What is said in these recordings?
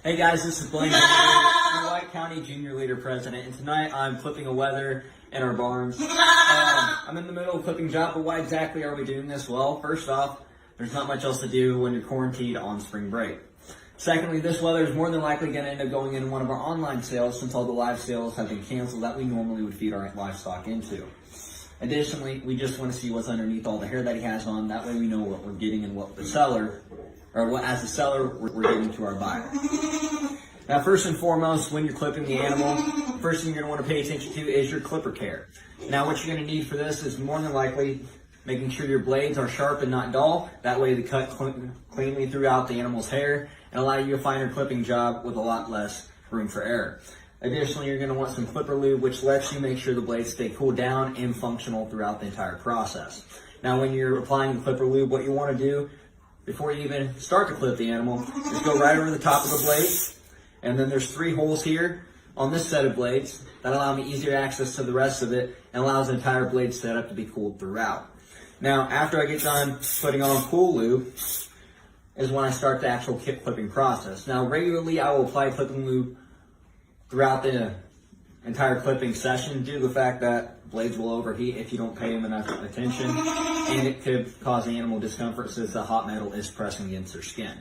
Hey guys, this is Blayne, your White County Junior Leader President, and tonight I'm clipping a wether in our barns. I'm in the middle of a clipping job, but why exactly are we doing this? Well, first off, there's not much else to do when you're quarantined on spring break. Secondly, this weather is more than likely going to end up going into one of our online sales since all the live sales have been canceled that we normally would feed our livestock into. Additionally, we just want to see what's underneath all the hair that he has on. That way we know what we're getting and what the seller, or what as a seller, we're getting to our buyer. Now, first and foremost, when you're clipping the animal, first thing you're going to want to pay attention to is your clipper care. Now, what you're going to need for this is more than likely making sure your blades are sharp and not dull. That way they cut cleanly throughout the animal's hair and allow you a finer clipping job with a lot less room for error. Additionally, you're going to want some clipper lube, which lets you make sure the blades stay cooled down and functional throughout the entire process. Now, when you're applying the clipper lube, what you want to do before you even start to clip the animal is go right over the top of the blade. And then there's 3 holes here on this set of blades that allow me easier access to the rest of it and allows the entire blade setup to be cooled throughout. Now, after I get done putting on cool lube is when I start the actual clipping process. Now, regularly I will apply clipping lube throughout the entire clipping session due to the fact that blades will overheat if you don't pay them enough attention, and it could cause the animal discomfort since the hot metal is pressing against their skin.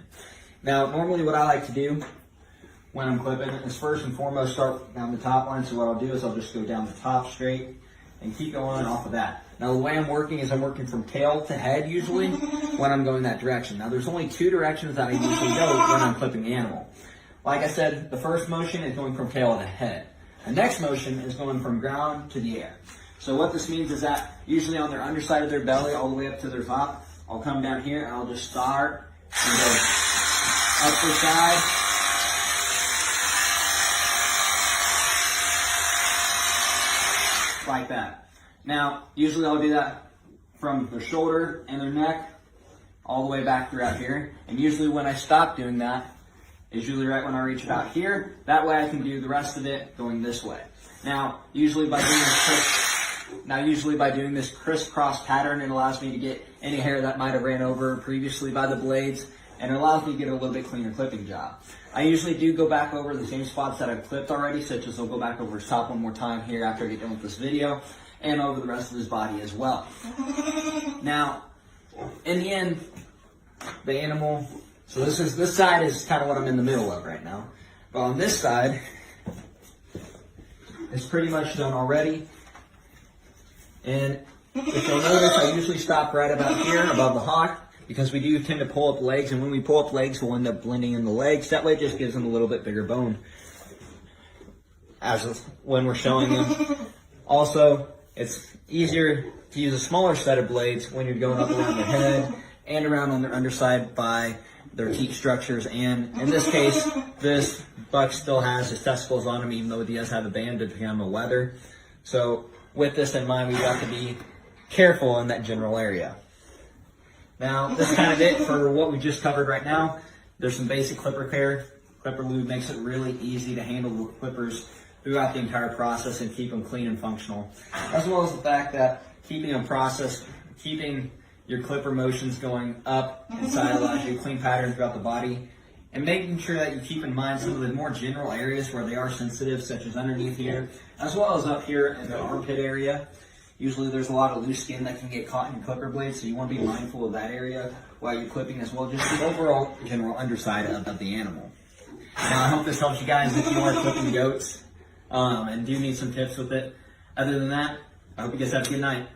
Now, normally what I like to do when I'm clipping is first and foremost start down the top line. So what I'll do is I'll just go down the top straight and keep going off of that. Now the way I'm working is I'm working from tail to head usually when I'm going that direction. Now there's only 2 directions that I usually go when I'm clipping the animal. Like I said, the first motion is going from tail to head. The next motion is going from ground to the air. So what this means is that usually on their underside of their belly all the way up to their top, I'll come down here and I'll just start and go up the side, like that. Now, usually I'll do that from their shoulder and their neck all the way back throughout here. And usually when I stop doing that is usually right when I reach about here. That way I can do the rest of it going this way. Now, usually by doing this crisscross pattern, it allows me to get any hair that might have ran over previously by the blades, and it allows me to get a little bit cleaner clipping job. I usually do go back over the same spots that I've clipped already, such as I'll go back over his top one more time here after I get done with this video, and over the rest of his body as well. Now, in the end, the animal, so this side is kind of what I'm in the middle of right now. But on this side, it's pretty much done already. And if you'll notice, I usually stop right about here above the hock, because we do tend to pull up legs, and when we pull up legs, we'll end up blending in the legs. That way it just gives them a little bit bigger bone as when we're showing them. Also, it's easier to use a smaller set of blades when you're going up around their head and around on their underside by their teat structures. And in this case, this buck still has his testicles on him, even though he does have a band to become a wether. So with this in mind, we have to be careful in that general area. Now, that's kind of it for what we just covered right now. There's some basic clipper care. Clipper lube makes it really easy to handle the clippers throughout the entire process and keep them clean and functional. As well as the fact that keeping your clipper motions going up inside allows you a clean pattern throughout the body. And making sure that you keep in mind some of the more general areas where they are sensitive, such as underneath here, as well as up here in the armpit area. Usually there's a lot of loose skin that can get caught in your clipper blades, so you want to be mindful of that area while you're clipping, as well as just the overall general underside of the animal. Now, I hope this helps you guys if you are clipping goats and do need some tips with it. Other than that, I hope you guys have a good night.